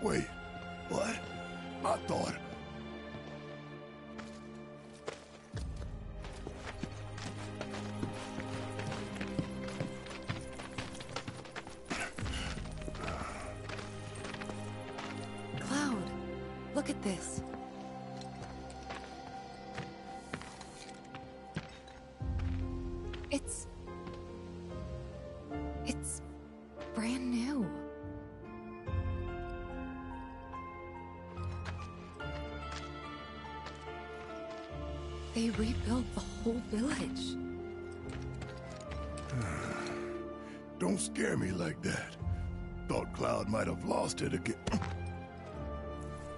Wait, what? I thought... Cloud, look at this. It's brand new. They rebuilt the whole village. Don't scare me like that. Thought Cloud might have lost it again.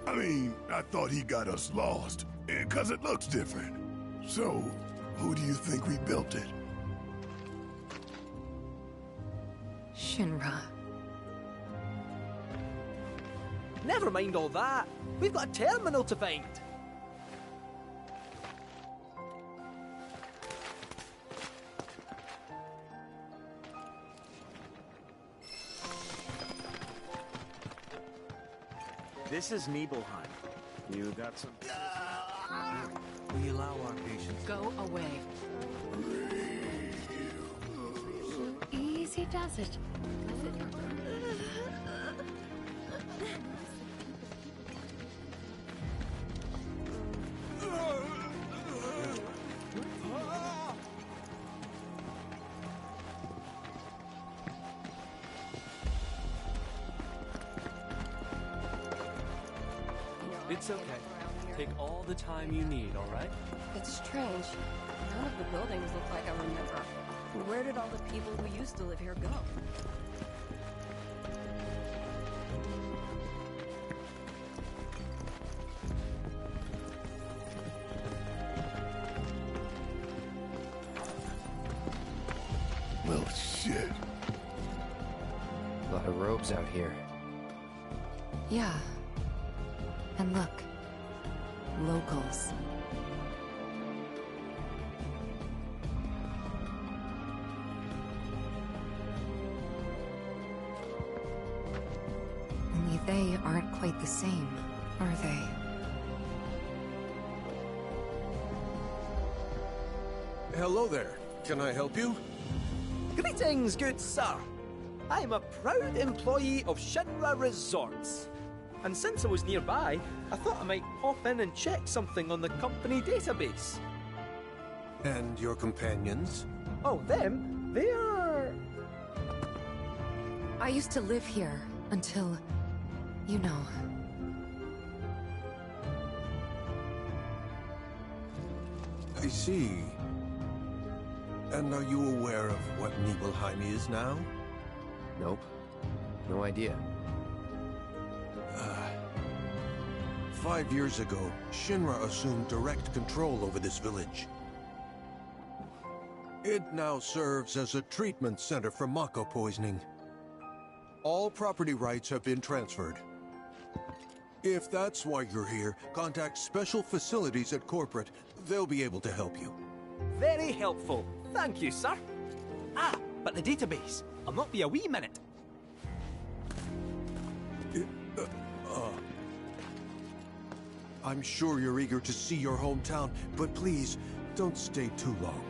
I mean, I thought he got us lost, because it looks different. So, who do you think rebuilt it? Shinra. Never mind all that. We've got a terminal to find. This is Nibelheim. You got some... We allow our patients... Go away. Easy does it. It's okay. Take all the time you need, all right? It's strange. None of the buildings look like I remember. Where did all the people who used to live here go? Well, shit. A lot of robes out here. Yeah. And look. Locals. Only they aren't quite the same, are they? Hello there. Can I help you? Greetings, good sir. I am a proud employee of Shinra Resorts. And since I was nearby, I thought I might pop in and check something on the company database. And your companions? Oh, them? They are... I used to live here until, you know. I see. And are you aware of what Nibelheim is now? Nope. No idea. 5 years ago, Shinra assumed direct control over this village. It now serves as a treatment center for Mako poisoning. All property rights have been transferred. If that's why you're here, contact Special Facilities at Corporate. They'll be able to help you. Very helpful. Thank you, sir. Ah, but the database. I'll not be a wee minute. I'm sure you're eager to see your hometown, but please, don't stay too long.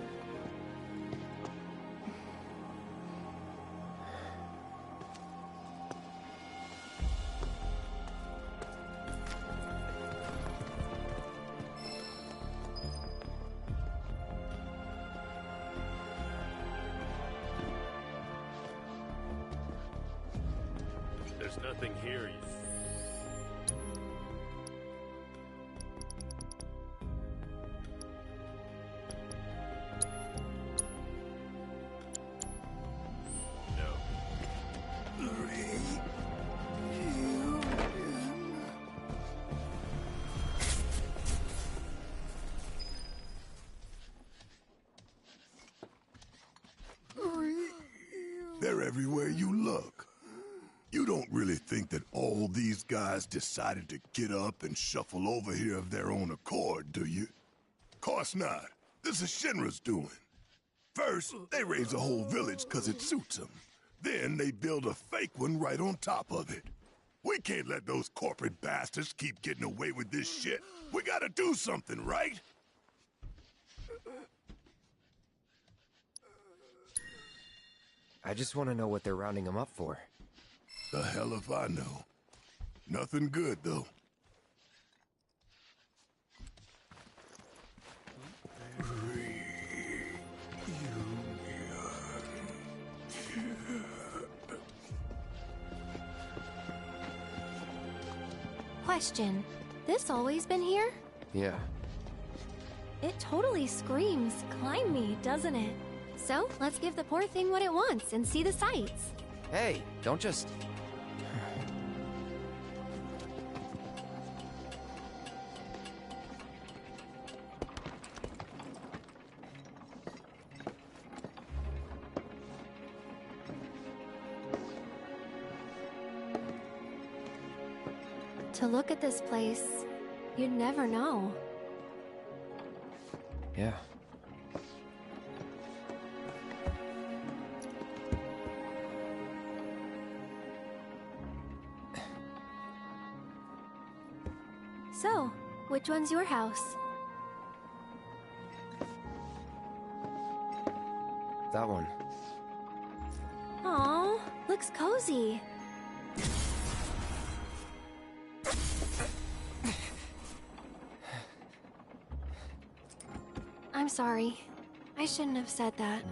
There's nothing here. They're everywhere you look. You don't really think that all these guys decided to get up and shuffle over here of their own accord, do you? Course not. This is Shinra's doing. First, they raise a whole village because it suits them. Then they build a fake one right on top of it. We can't let those corporate bastards keep getting away with this shit. We gotta do something, right? I just want to know what they're rounding him up for. The hell if I know. Nothing good, though. Question. This always been here? Yeah. It totally screams, climb me, doesn't it? So, let's give the poor thing what it wants and see the sights. Hey, don't just... To look at this place, you'd never know. Yeah. So, which one's your house? That one. Aw, looks cozy. I'm sorry. I shouldn't have said that.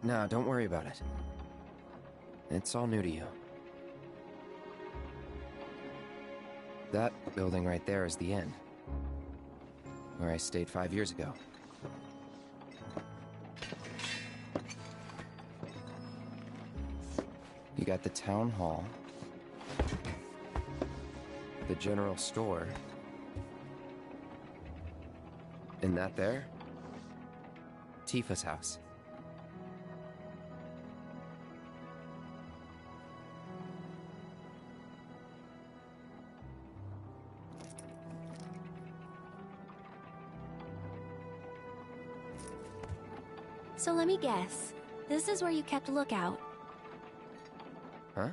Nah, don't worry about it. It's all new to you. That building right there is the inn. Where I stayed 5 years ago. You got the town hall. The general store. And that there? Tifa's house. So let me guess. This is where you kept lookout. Huh?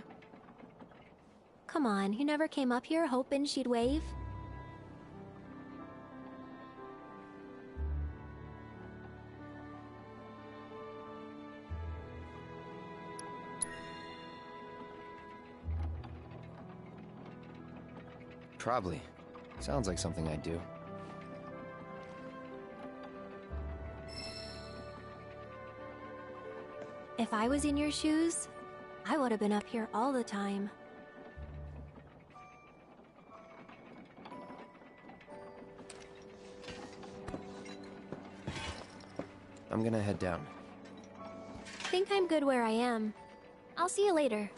Come on, you never came up here hoping she'd wave? Probably. Sounds like something I'd do. If I was in your shoes, I would have been up here all the time. I'm gonna head down. Think I'm good where I am. I'll see you later.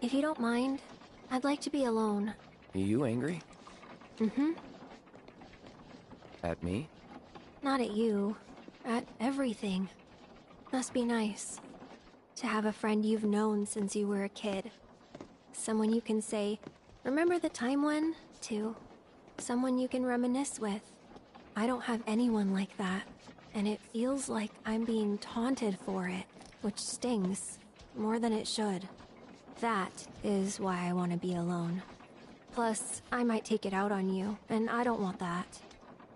If you don't mind, I'd like to be alone. Are you angry? Mm-hmm. At me? Not at you. At everything. Must be nice. To have a friend you've known since you were a kid. Someone you can say, remember the time when? To. Someone you can reminisce with. I don't have anyone like that. And it feels like I'm being taunted for it. Which stings. More than it should. That is why I want to be alone. Plus, I might take it out on you, and I don't want that.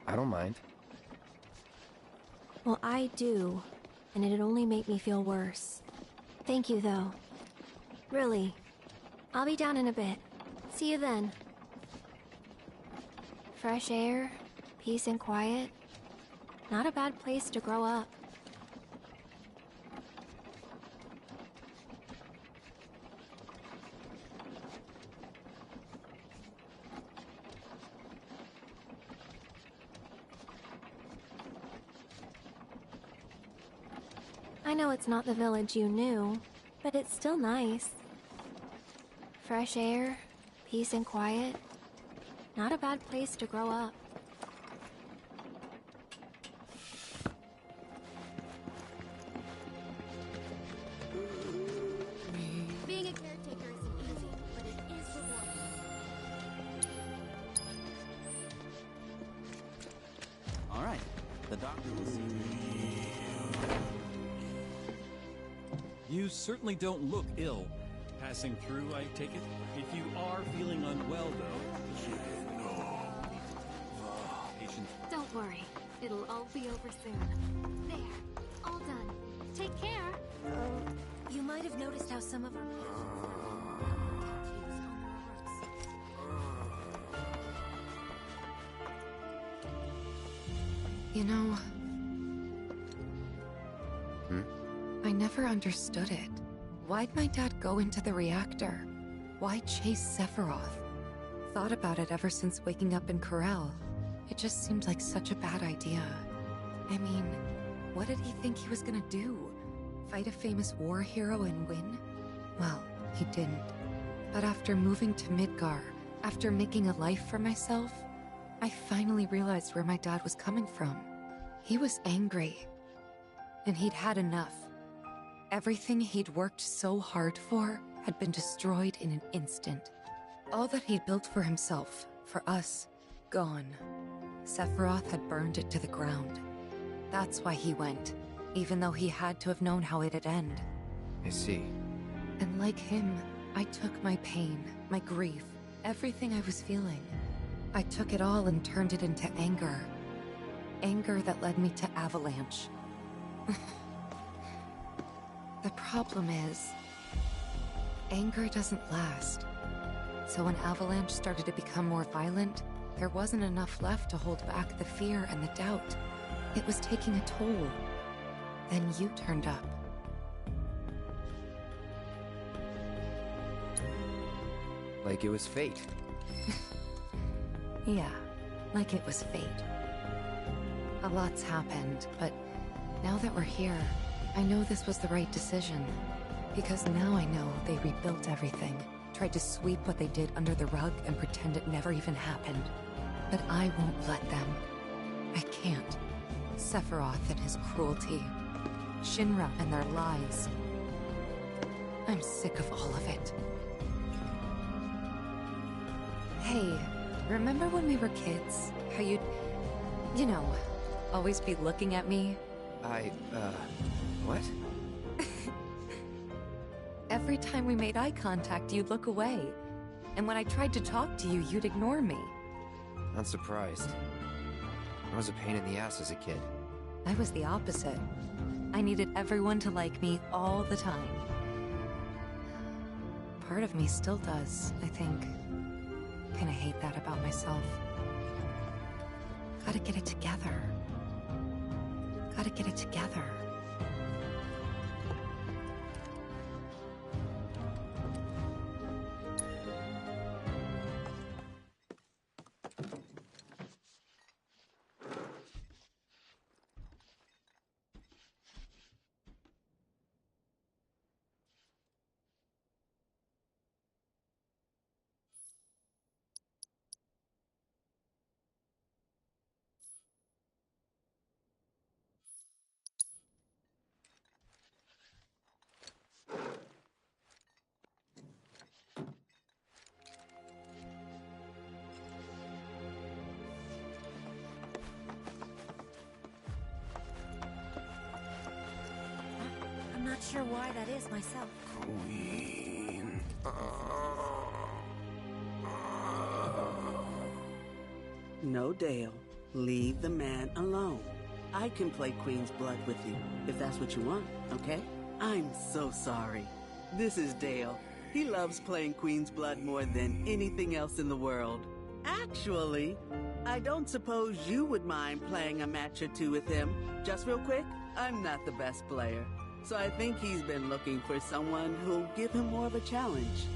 I don't mind. Well, I do, and it'd only make me feel worse. Thank you, though. Really. I'll be down in a bit. See you then. Fresh air, peace and quiet. Not a bad place to grow up. I know it's not the village you knew, but it's still nice. Fresh air, peace and quiet. Not a bad place to grow up. Being a caretaker isn't easy, but it is rewarding. All right. The doctor will see you. You certainly don't look ill. Passing through, I take it? If you are feeling unwell, though... Patient. Don't worry. It'll all be over soon. There. All done. Take care. You might have noticed how some of our... You know... I never understood it. Why'd my dad go into the reactor? Why chase Sephiroth? Thought about it ever since waking up in Corel. It just seemed like such a bad idea. I mean, what did he think he was gonna do? Fight a famous war hero and win? Well, he didn't. But after moving to Midgar, after making a life for myself, I finally realized where my dad was coming from. He was angry. And he'd had enough. Everything he'd worked so hard for had been destroyed in an instant. All that he'd built for himself, for us, gone. Sephiroth had burned it to the ground. That's why he went, even though he had to have known how it'd end. I see. And like him, I took my pain, my grief, everything I was feeling. I took it all and turned it into anger. Anger that led me to Avalanche. The problem is, anger doesn't last. So when Avalanche started to become more violent, there wasn't enough left to hold back the fear and the doubt. It was taking a toll. Then you turned up. Like it was fate. Yeah, like it was fate. A lot's happened, but now that we're here, I know this was the right decision. Because now I know they rebuilt everything, tried to sweep what they did under the rug and pretend it never even happened. But I won't let them. I can't. Sephiroth and his cruelty. Shinra and their lies. I'm sick of all of it. Hey, remember when we were kids? How you'd, you know, always be looking at me? What? Every time we made eye contact, you'd look away. And when I tried to talk to you, you'd ignore me. Not surprised. I was a pain in the ass as a kid. I was the opposite. I needed everyone to like me all the time. Part of me still does, I think. Kinda hate that about myself. Gotta get it together. Gotta get it together. I'm not sure why that is myself. Queen. No, Dale. Leave the man alone. I can play Queen's Blood with you, if that's what you want, okay? I'm so sorry. This is Dale. He loves playing Queen's Blood more than anything else in the world. Actually, I don't suppose you would mind playing a match or two with him. Just real quick, I'm not the best player. So I think he's been looking for someone who'll give him more of a challenge.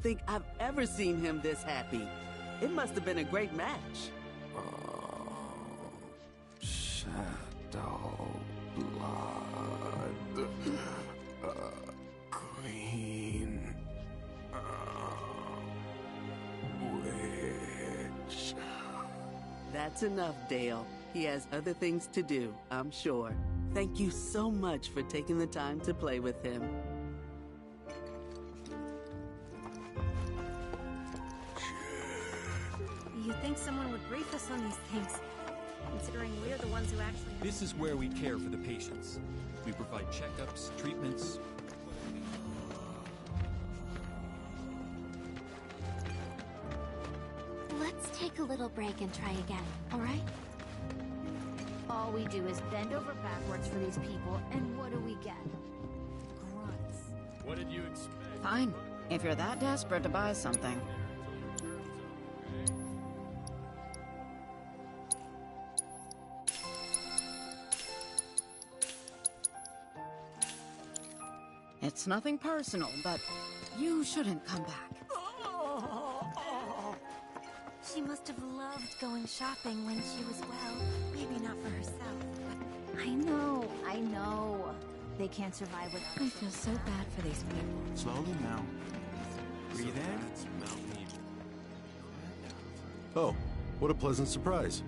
think I've ever seen him this happy. It must have been a great match. Shadow, blood, queen, witch. That's enough, Dale. He has other things to do, I'm sure. Thank you so much for taking the time to play with him. You'd think someone would brief us on these things, considering we're the ones who actually... This is where we care for the patients. We provide checkups, treatments. Let's take a little break and try again, all right? All we do is bend over backwards for these people, and what do we get? Grunts. What did you expect? Fine, if you're that desperate to buy something. It's nothing personal, but you shouldn't come back. She must have loved going shopping when she was well. Maybe not for herself, but... I know. They can't survive without... I feel so bad for these people. Slowly now. Breathe in. Oh, what a pleasant surprise.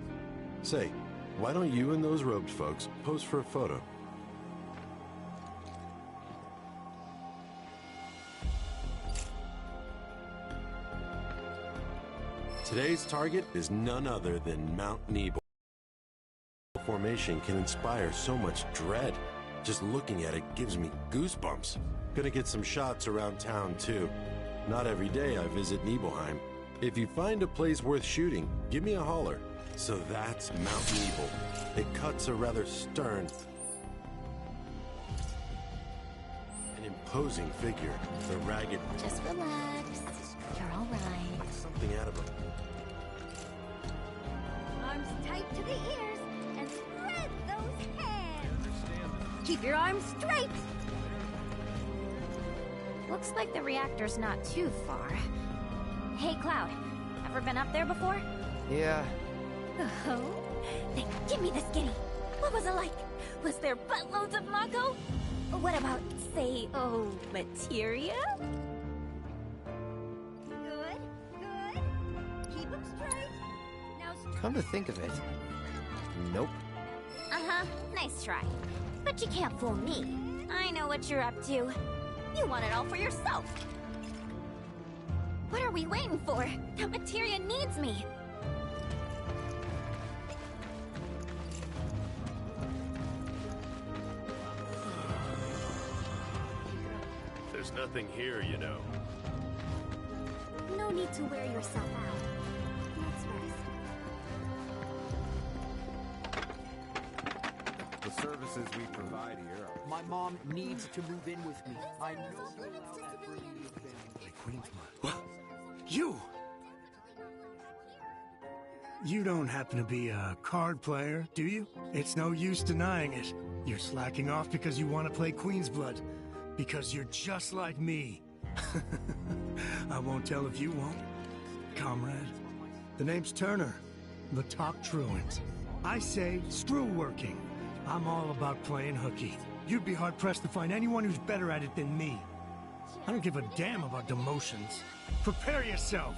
Say, why don't you and those robed folks pose for a photo? Today's target is none other than Mount Nebo. Formation can inspire so much dread. Just looking at it gives me goosebumps. Gonna get some shots around town too. Not every day I visit Nibelheim. If you find a place worth shooting, give me a holler. So that's Mount Nebo. It cuts a rather stern, an imposing figure. The ragged... Just relax. You're all right. Something out of him. Arms tight to the ears, and spread those hands. Keep your arms straight. Looks like the reactor's not too far. Hey, Cloud. Ever been up there before? Yeah. Oh? Then give me the skinny. What was it like? Was there buttloads of Mako? What about, say, materia? Good. Keep them straight. Now Come to think of it, nope. Uh-huh, nice try. But you can't fool me. I know what you're up to. You want it all for yourself. What are we waiting for? That materia needs me. There's nothing here, you know. No need to wear yourself out. Let's rest. The services we provide here are... My mom needs to move in with me. I know you allow that burning of the family. Queen's What? You! You don't happen to be a card player, do you? It's no use denying it. You're slacking off because you want to play Queen's Blood. Because you're just like me. I won't tell if you won't, comrade. The name's Turner, the Talk Truant. I say, screw working. I'm all about playing hooky. You'd be hard-pressed to find anyone who's better at it than me. I don't give a damn about demotions. Prepare yourself!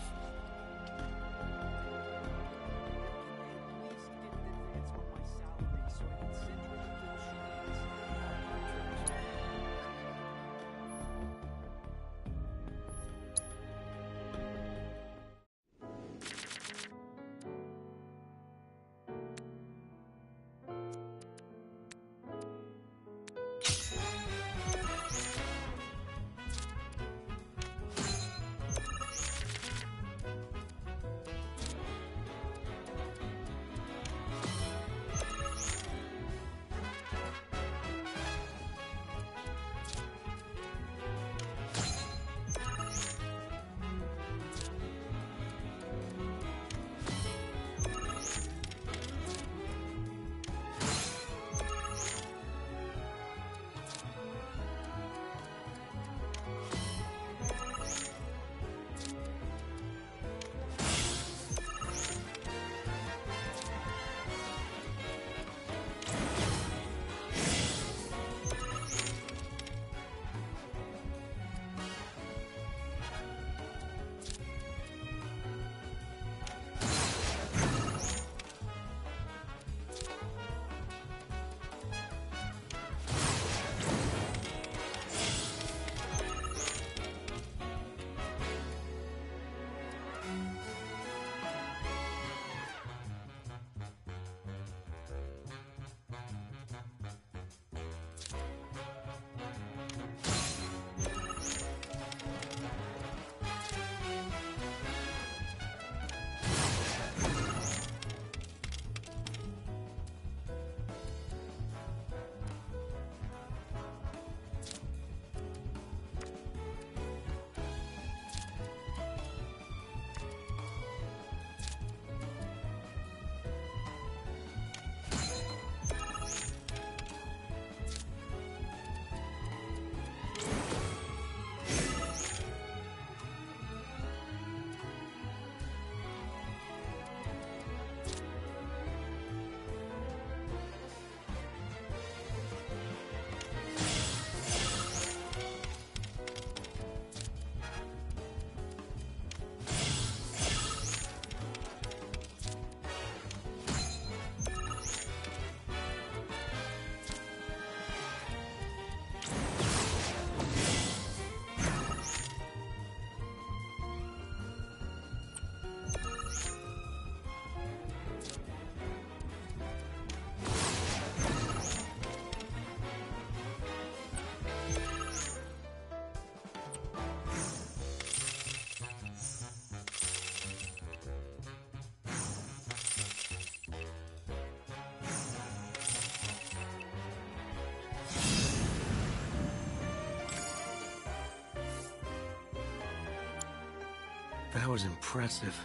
That was impressive.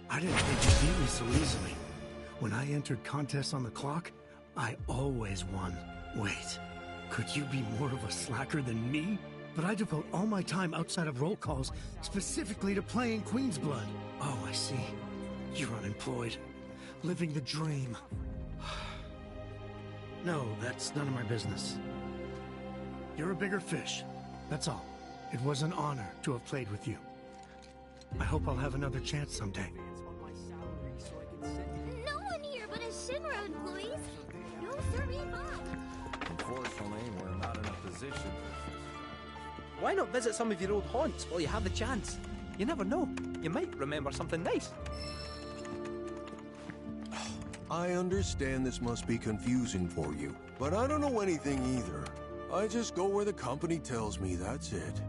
I didn't think you'd beat me so easily. When I entered contests on the clock, I always won. Wait, could you be more of a slacker than me? But I devote all my time outside of roll calls specifically to playing Queen's Blood. Oh, I see. You're unemployed. Living the dream. No, that's none of my business. You're a bigger fish. That's all. It was an honor to have played with you. I hope I'll have another chance someday. No one here but a Shinra employees. No serving on. Unfortunately, we're not in a position. Why not visit some of your old haunts while you have the chance? You never know. You might remember something nice. I understand this must be confusing for you, but I don't know anything either. I just go where the company tells me, that's it.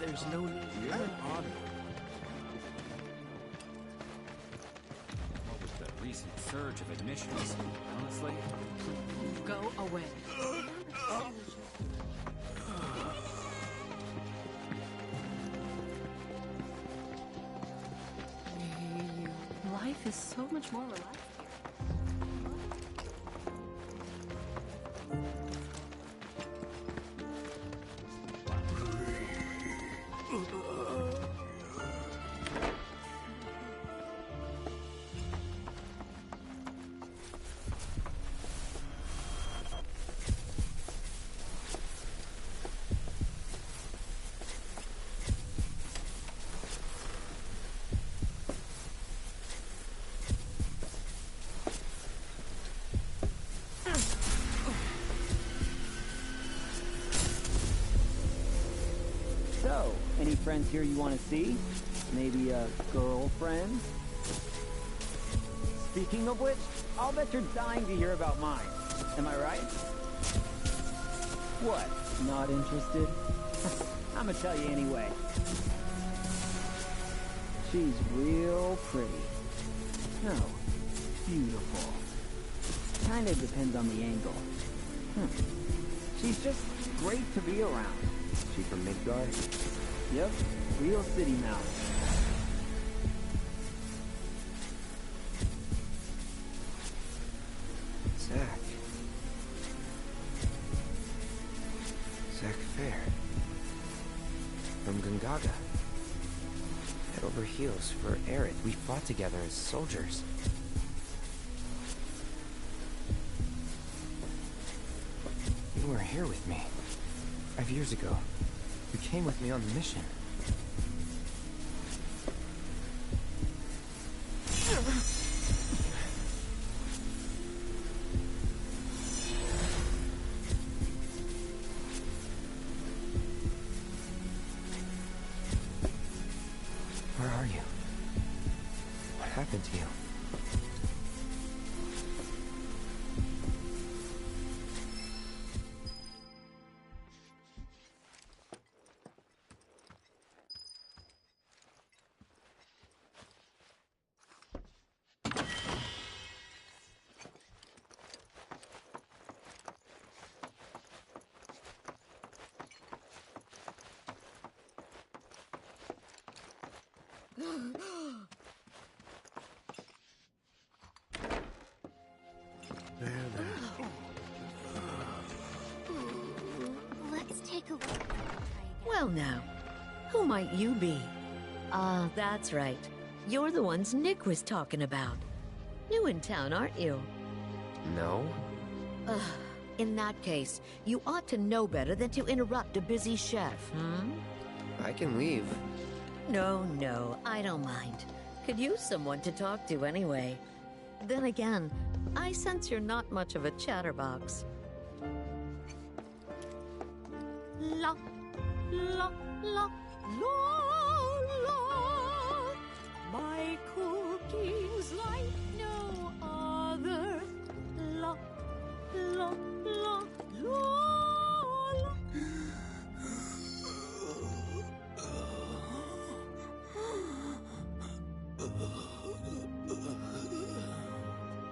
There's no need. You're an odd one. What with the recent surge of admissions, honestly? Go away. Life is so much more relaxed. So, any friends here you want to see? Maybe a girlfriend? Speaking of which, I'll bet you're dying to hear about mine. Am I right? What? Not interested? I'm gonna tell you anyway. She's real pretty. No, beautiful. Kinda depends on the angle. She's just great to be around. She from Midgard? Yep, real city mouse. Zack Fair. From Gungaga. Head over heels for Aerith. We fought together as soldiers. You were here with me 5 years ago. You came with me on the mission. Where are you? What happened to you? Let's take a look. Well now, who might you be? Ah, that's right. You're the ones Nick was talking about. New in town, aren't you? No. Ugh. In that case, you ought to know better than to interrupt a busy chef, hmm? I can leave. No, I don't mind. Could use someone to talk to anyway. Then again, I sense you're not much of a chatterbox. La, la, la, la, la. My cooking's like no other. La, la, la, la.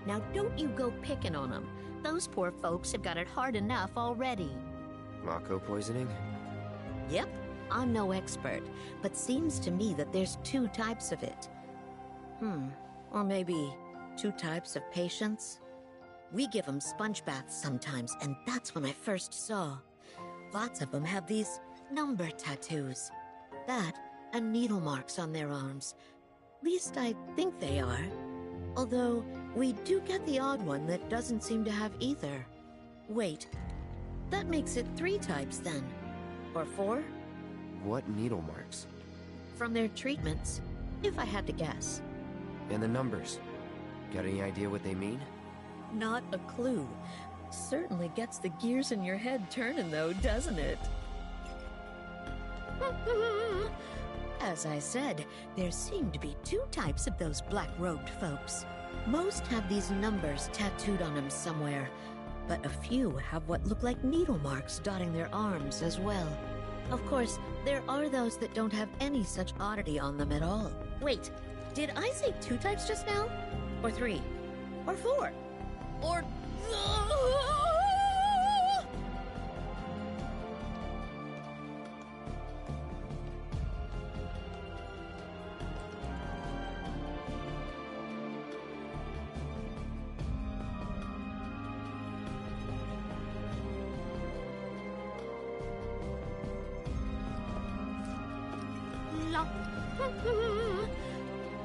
Now don't you go picking on them. Those poor folks have got it hard enough already. Mako poisoning? Yep, I'm no expert, but seems to me that there's 2 types of it. Or maybe 2 types of patients? We give them sponge baths sometimes, and that's when I first saw. Lots of them have these number tattoos. That, and needle marks on their arms. Least I think they are. Although, we do get the odd one that doesn't seem to have either. Wait, that makes it 3 types then. Or 4? What needle marks? From their treatments, if I had to guess. And the numbers? Got any idea what they mean? Not a clue. Certainly gets the gears in your head turning though, doesn't it? As I said, there seem to be 2 types of those black-robed folks. Most have these numbers tattooed on them somewhere, but a few have what look like needle marks dotting their arms as well. Of course, there are those that don't have any such oddity on them at all. Wait, did I say 2 types just now? Or 3? Or 4? Or...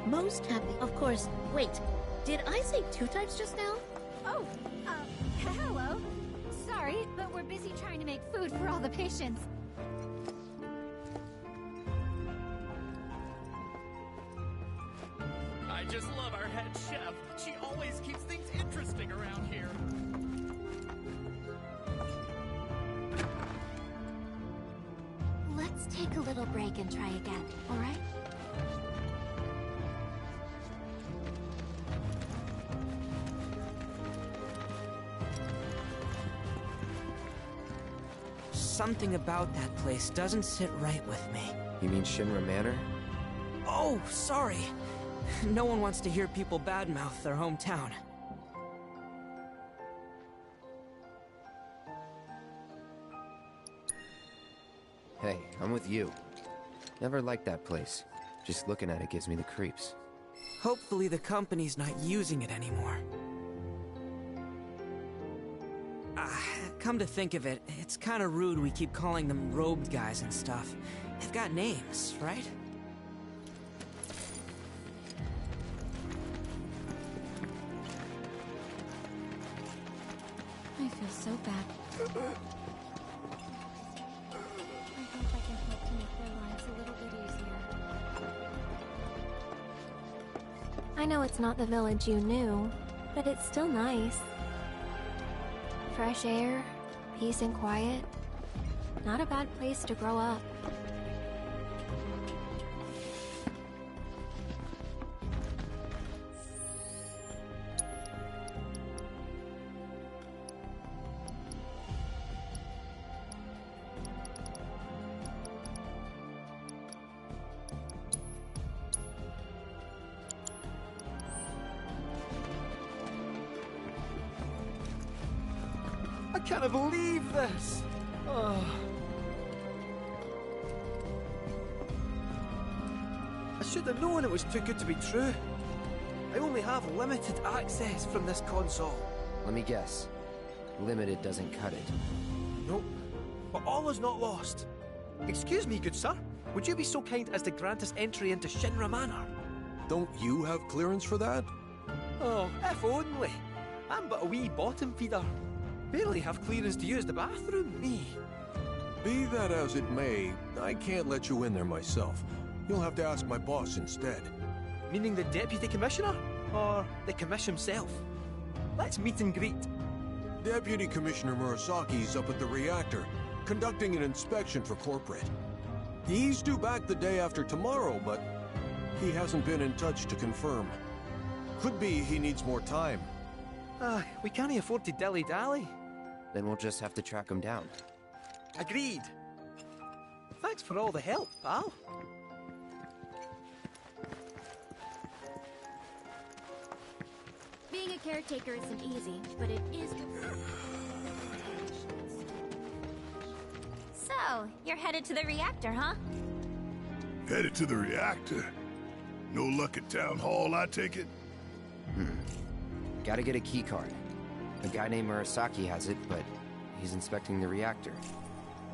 Most have the... Of course, wait, did I say 2 types just now? Oh, hello. Sorry, but we're busy trying to make food for all the patients. I just love our head chef. She always keeps things interesting around here. Let's take a little break and try again, all right? Something about that place doesn't sit right with me. You mean Shinra Manor? Oh, sorry. No one wants to hear people badmouth their hometown. Hey, I'm with you. Never liked that place. Just looking at it gives me the creeps. Hopefully the company's not using it anymore. Come to think of it, it's kinda rude we keep calling them robed guys and stuff. They've got names, right? I feel so bad. I hope I can help to make their lives a little bit easier. I know it's not the village you knew, but it's still nice. Fresh air, peace and quiet. Not a bad place to grow up. I can't believe this! A should have known it was too good to be true. I only have limited access from this console. Let me guess. Limited doesn't cut it. Nope. But all is not lost. Excuse me, good sir. Would you be so kind as to grant us entry into Shinra Manor? Don't you have clearance for that? Oh, if only. I'm but a wee bottom feeder. Barely have clearance to use the bathroom, me. Be that as it may, I can't let you in there myself. You'll have to ask my boss instead. Meaning the deputy commissioner? Or the commission himself? Let's meet and greet. Deputy Commissioner Murasaki's up at the reactor, conducting an inspection for corporate. He's due back the day after tomorrow, but he hasn't been in touch to confirm. Could be he needs more time. We can't afford to dilly-dally. Then we'll just have to track him down. Agreed. Thanks for all the help, pal. Being a caretaker isn't easy, but it is... So, you're headed to the reactor, huh? Headed to the reactor? No luck at Town Hall, I take it? Gotta get a key card. A guy named Murasaki has it, but he's inspecting the reactor.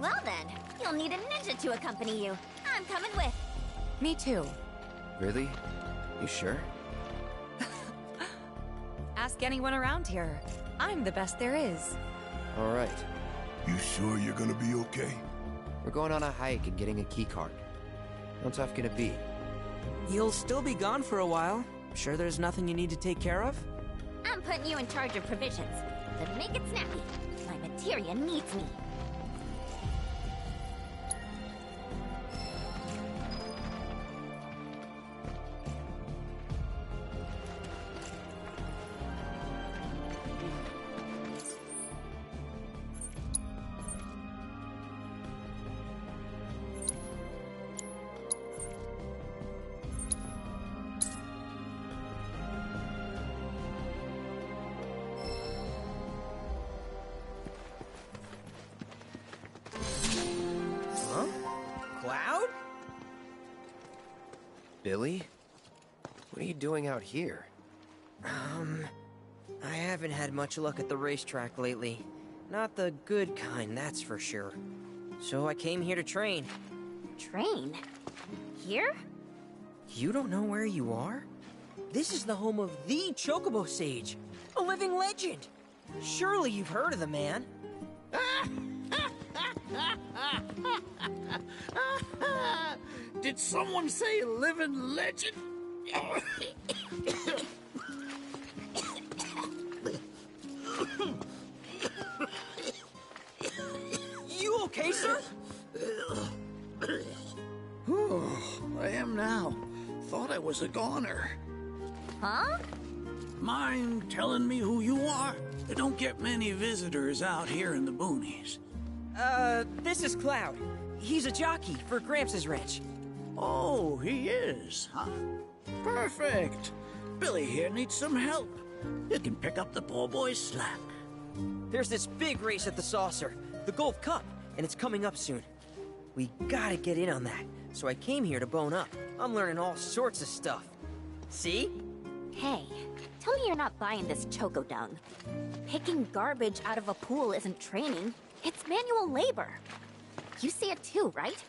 Well then, you'll need a ninja to accompany you. I'm coming with. Me too. Really? You sure? Ask anyone around here. I'm the best there is. All right. You sure you're gonna be okay? We're going on a hike and getting a key card. How tough can it be? You'll still be gone for a while. Sure there's nothing you need to take care of? I'm putting you in charge of provisions. But make it snappy. My materia needs me. Cloud? Billy? What are you doing out here? I haven't had much luck at the racetrack lately. Not the good kind, that's for sure. So I came here to train. Train? Here? You don't know where you are? This is the home of the Chocobo Sage, a living legend. Surely you've heard of the man. Did someone say living legend? You okay, sir? I am now. Thought I was a goner. Huh? Mind telling me who you are? They don't get many visitors out here in the boonies. This is Cloud. He's a jockey for Gramps' ranch. Oh, he is, huh? Perfect. Billy here needs some help. You can pick up the poor boy's slack. There's this big race at the Saucer, the Gold Cup, and it's coming up soon. We gotta get in on that, so I came here to bone up. I'm learning all sorts of stuff. See? Hey, tell me you're not buying this choco dung. Picking garbage out of a pool isn't training. It's manual labor. You see it too, right?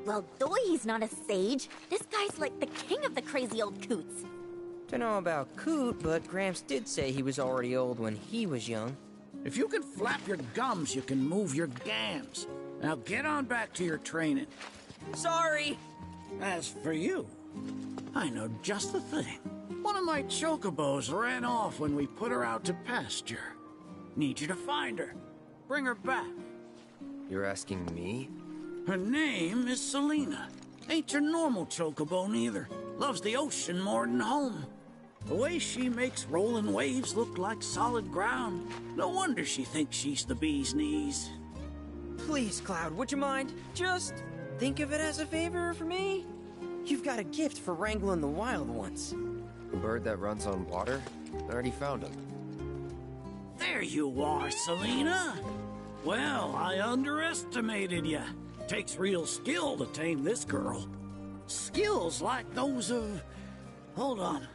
Well, though he's not a sage, this guy's like the king of the crazy old coots. Dunno about Coot, but Gramps did say he was already old when he was young. If you can flap your gums, you can move your gams. Now get on back to your training. Sorry! As for you, I know just the thing. One of my chocobos ran off when we put her out to pasture. Need you to find her. Bring her back. You're asking me? Her name is Selena. Ain't your normal chocobo neither. Loves the ocean more than home. The way she makes rolling waves look like solid ground. No wonder she thinks she's the bee's knees. Please, Cloud, would you mind? Just think of it as a favor for me. You've got a gift for wrangling the wild ones. A bird that runs on water? I already found him. There you are, Selena. Well, I underestimated you. Takes real skill to tame this girl. Skills like those of... Hold on.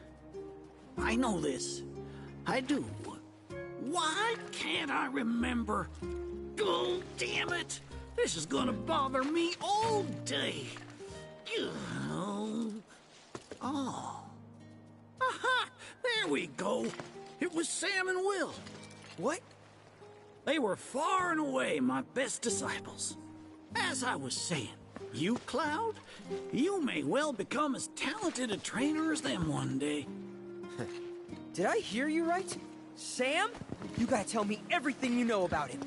I know this. I do. Why can't I remember? Oh, damn it! This is gonna bother me all day. Oh. Aha! There we go. It was Sam and Will. What? They were far and away my best disciples. As I was saying, you, Cloud, you may well become as talented a trainer as them one day. Did I hear you right? Sam? You gotta tell me everything you know about him.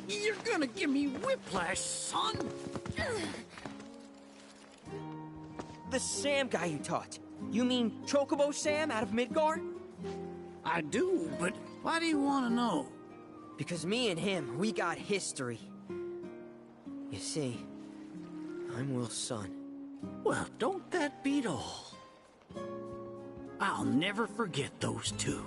You're gonna give me whiplash, son. The Sam guy you taught. You mean Chocobo Sam out of Midgar? I do, but why do you want to know? Because me and him, we got history. You see, I'm Will's son. Well, don't that beat all? I'll never forget those two.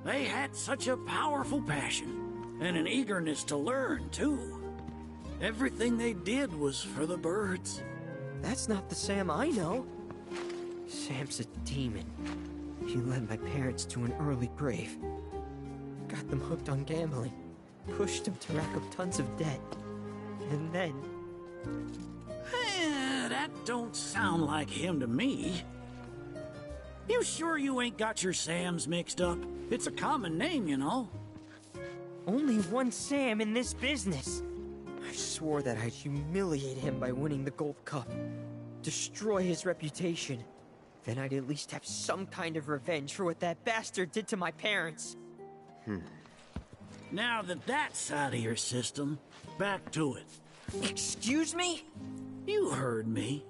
They had such a powerful passion, and an eagerness to learn, too. Everything they did was for the birds. That's not the Sam I know. Sam's a demon. He led my parents to an early grave. Got them hooked on gambling. Pushed them to rack up tons of debt. And then... That don't sound like him to me. You sure you ain't got your Sams mixed up? It's a common name, you know. Only one Sam in this business. I swore that I'd humiliate him by winning the Gold Cup. Destroy his reputation. Then I'd at least have some kind of revenge for what that bastard did to my parents. Now that that's out of your system, back to it. Excuse me? You heard me.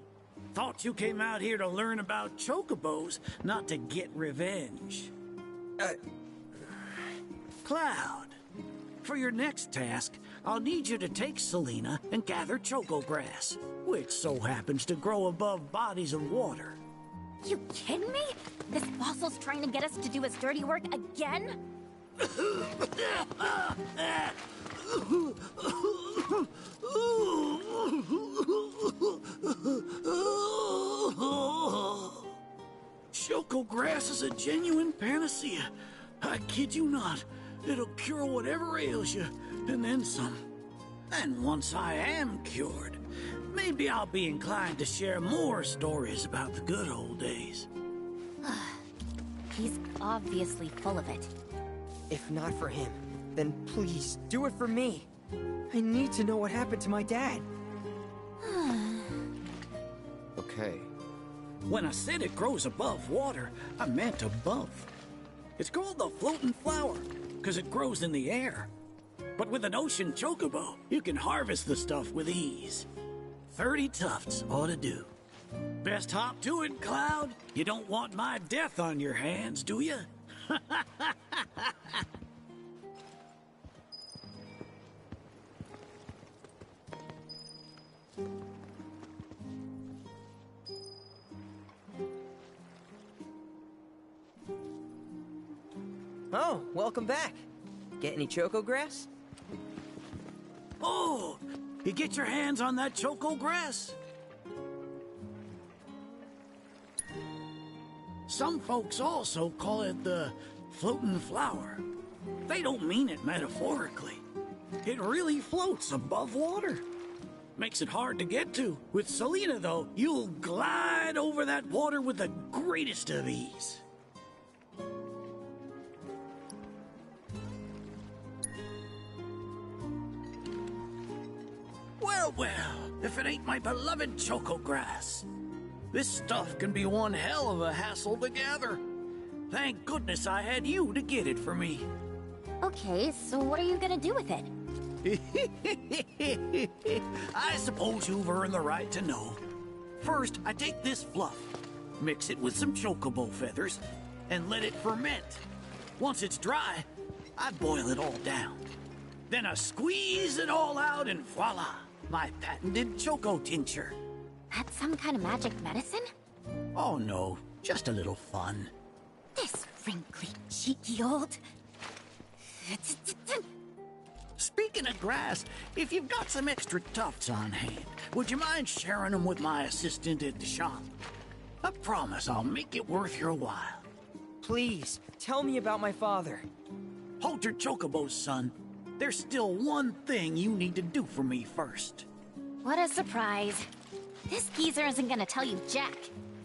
Thought you came out here to learn about chocobos, not to get revenge. Cloud, for your next task, I'll need you to take Selena and gather choco grass, which so happens to grow above bodies of water. You kidding me? This fossil's trying to get us to do his dirty work again? Choco grass is a genuine panacea. I kid you not. It'll cure whatever ails you, and then some. And once I am cured, maybe I'll be inclined to share more stories about the good old days. He's obviously full of it. If not for him, then please, do it for me. I need to know what happened to my dad. Okay. When I said it grows above water, I meant above. It's called the floating flower, because it grows in the air. But with an ocean chocobo, you can harvest the stuff with ease. 30 tufts ought to do. Best hop to it, Cloud. You don't want my death on your hands, do you? Oh, welcome back. Get any choco grass? Oh, you get your hands on that choco grass? Some folks also call it the floating flower. They don't mean it metaphorically. It really floats above water. Makes it hard to get to. With Selena, though, you'll glide over that water with the greatest of ease. Well, if it ain't my beloved choco grass. This stuff can be one hell of a hassle to gather. Thank goodness I had you to get it for me. Okay, so what are you gonna do with it? I suppose you've earned the right to know. First, I take this fluff, mix it with some chocobo feathers, and let it ferment. Once it's dry, I boil it all down. Then I squeeze it all out and voila, my patented choco tincture. That's some kind of magic medicine? Oh no, just a little fun. This wrinkly, cheeky old... Speaking of grass, if you've got some extra tufts on hand, would you mind sharing them with my assistant at the shop? I promise I'll make it worth your while. Please, tell me about my father. Hold your chocobos, son. There's still one thing you need to do for me first. What a surprise. This geezer isn't gonna tell you jack.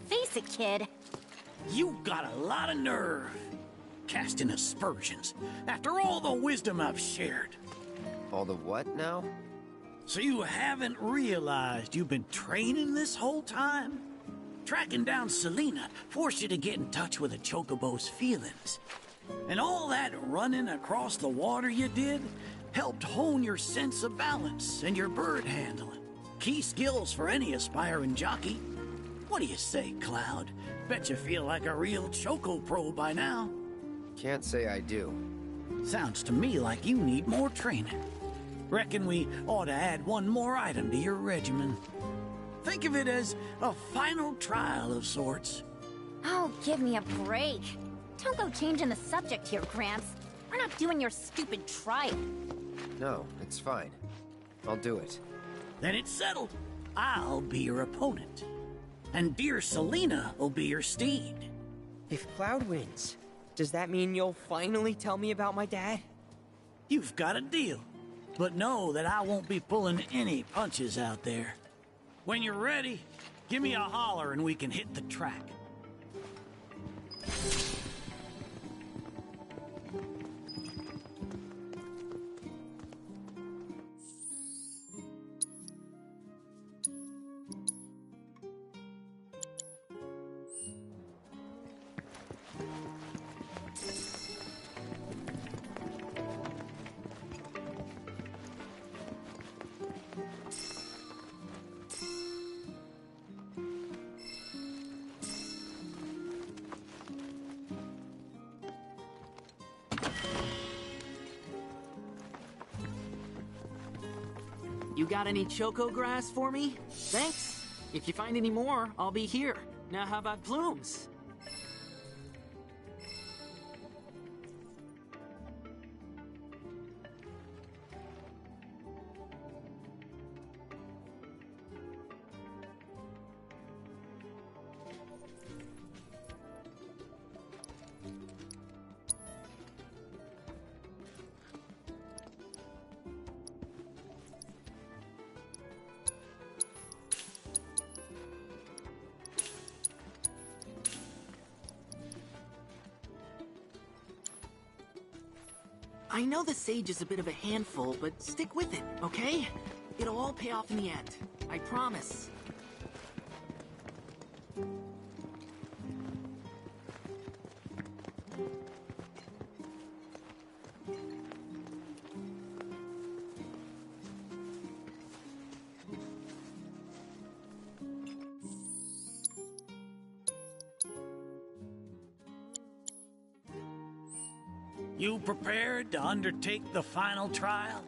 Face it, kid. You got a lot of nerve. Casting aspersions, after all the wisdom I've shared. All the what now? So you haven't realized you've been training this whole time? Tracking down Selena forced you to get in touch with a chocobo's feelings. And all that running across the water you did helped hone your sense of balance and your bird handling. Key skills for any aspiring jockey. What do you say, Cloud? Bet you feel like a real choco pro by now. Can't say I do. Sounds to me like you need more training. Reckon we ought to add one more item to your regimen. Think of it as a final trial of sorts. Oh, give me a break. Don't go changing the subject here, Gramps. We're not doing your stupid trial. No, it's fine. I'll do it. Then it's settled. I'll be your opponent. And dear Selena will be your steed. If Cloud wins, does that mean you'll finally tell me about my dad? You've got a deal. But know that I won't be pulling any punches out there. When you're ready, give me a holler and we can hit the track. You got any choco grass for me? Thanks. If you find any more, I'll be here. Now how about plumes? I know the sage is a bit of a handful, but stick with it, okay? It'll all pay off in the end. I promise. You prepared to undertake the final trial?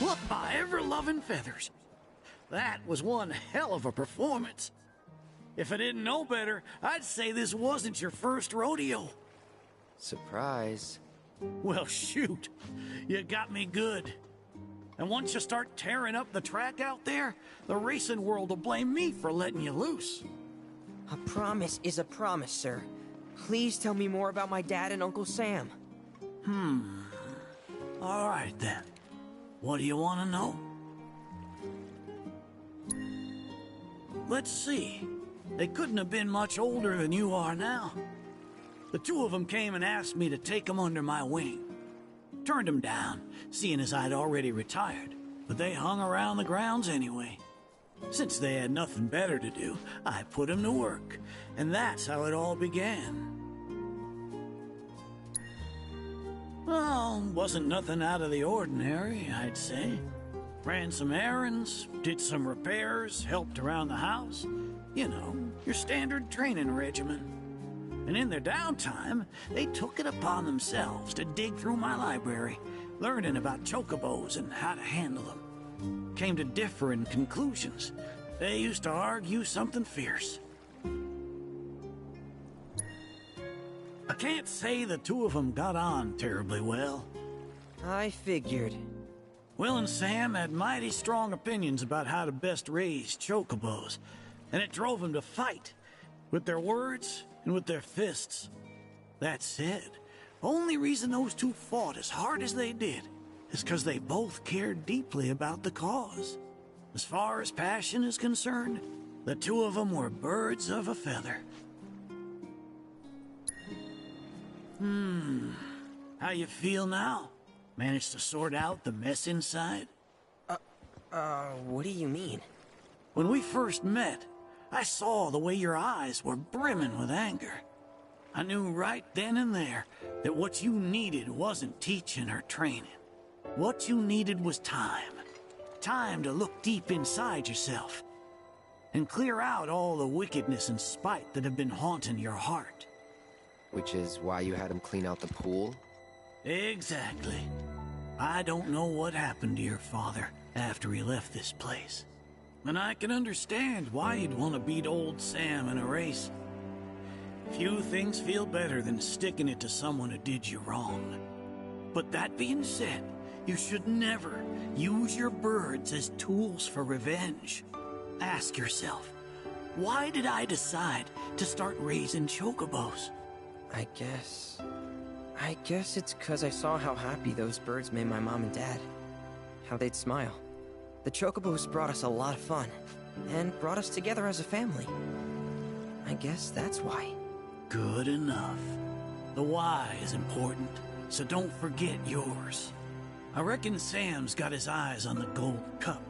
Look, my ever-loving feathers. That was one hell of a performance. If I didn't know better, I'd say this wasn't your first rodeo. Surprise. Well, shoot. You got me good. And once you start tearing up the track out there, the racing world will blame me for letting you loose. A promise is a promise, sir. Please tell me more about my dad and Uncle Sam. All right, then. What do you want to know? Let's see. They couldn't have been much older than you are now. The two of them came and asked me to take them under my wing. Turned them down, seeing as I'd already retired, but they hung around the grounds anyway. Since they had nothing better to do, I put them to work, and that's how it all began. Well, wasn't nothing out of the ordinary, I'd say. Ran some errands, did some repairs, helped around the house. You know, your standard training regimen. And in their downtime, they took it upon themselves to dig through my library, learning about chocobos and how to handle them. Came to differing conclusions. They used to argue something fierce. I can't say the two of them got on terribly well. I figured. Will and Sam had mighty strong opinions about how to best raise chocobos, and it drove them to fight, with their words and with their fists. That said, only reason those two fought as hard as they did is because they both cared deeply about the cause. As far as passion is concerned, the two of them were birds of a feather. How you feel now? Managed to sort out the mess inside? What do you mean? When we first met, I saw the way your eyes were brimming with anger. I knew right then and there that what you needed wasn't teaching or training. What you needed was time. Time to look deep inside yourself and clear out all the wickedness and spite that have been haunting your heart. Which is why you had him clean out the pool? Exactly. I don't know what happened to your father after he left this place. And I can understand why you'd want to beat old Sam in a race. Few things feel better than sticking it to someone who did you wrong. But that being said, you should never use your birds as tools for revenge. Ask yourself, why did I decide to start raising chocobos? I guess it's 'cause I saw how happy those birds made my mom and dad. How they'd smile. The chocobos brought us a lot of fun, and brought us together as a family. I guess that's why. Good enough. The why is important, so don't forget yours. I reckon Sam's got his eyes on the gold cup.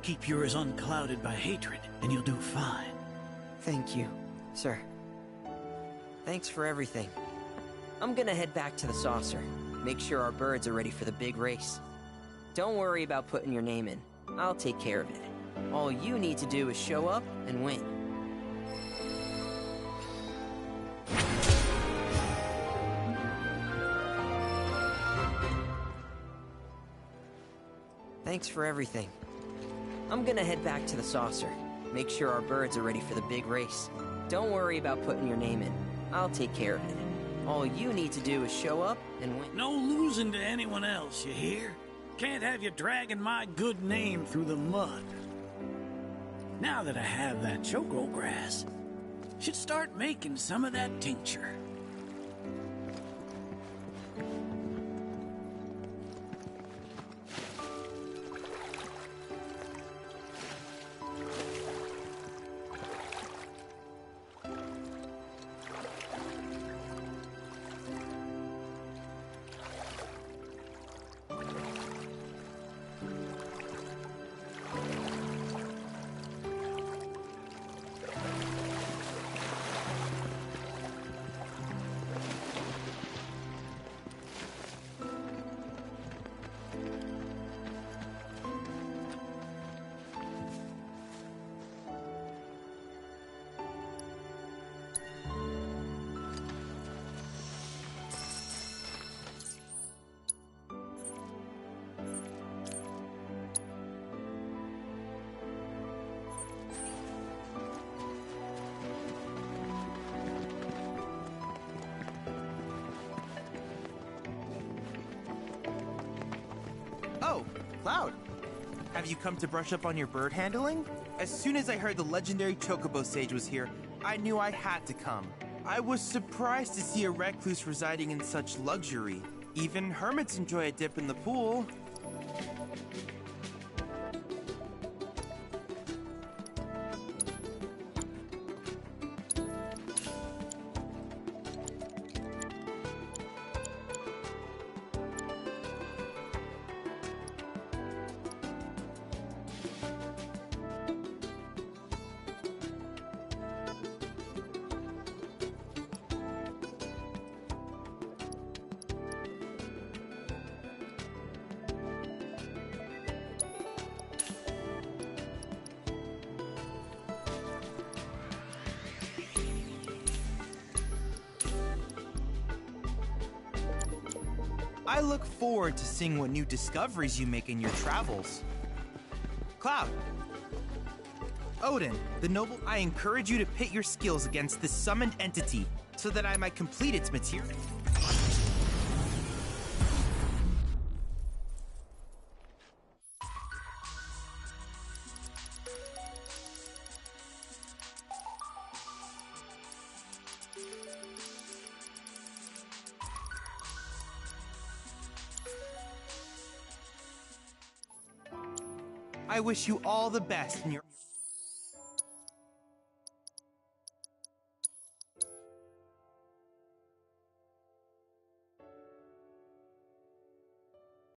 Keep yours unclouded by hatred, and you'll do fine. Thank you, sir. Thanks for everything. I'm gonna head back to the saucer. Make sure our birds are ready for the big race. Don't worry about putting your name in. I'll take care of it. All you need to do is show up and win. Thanks for everything. I'm gonna head back to the saucer. Make sure our birds are ready for the big race. Don't worry about putting your name in. I'll take care of it. All you need to do is show up and win. No losing to anyone else, you hear? Can't have you dragging my good name through the mud. Now that I have that choco grass, should start making some of that tincture. Cloud, have you come to brush up on your bird handling? As soon as I heard the legendary Chocobo Sage was here, I knew I had to come. I was surprised to see a recluse residing in such luxury. Even hermits enjoy a dip in the pool. I look forward to seeing what new discoveries you make in your travels. Cloud. Odin, the noble, I encourage you to pit your skills against this summoned entity so that I might complete its material. I wish you all the best in your...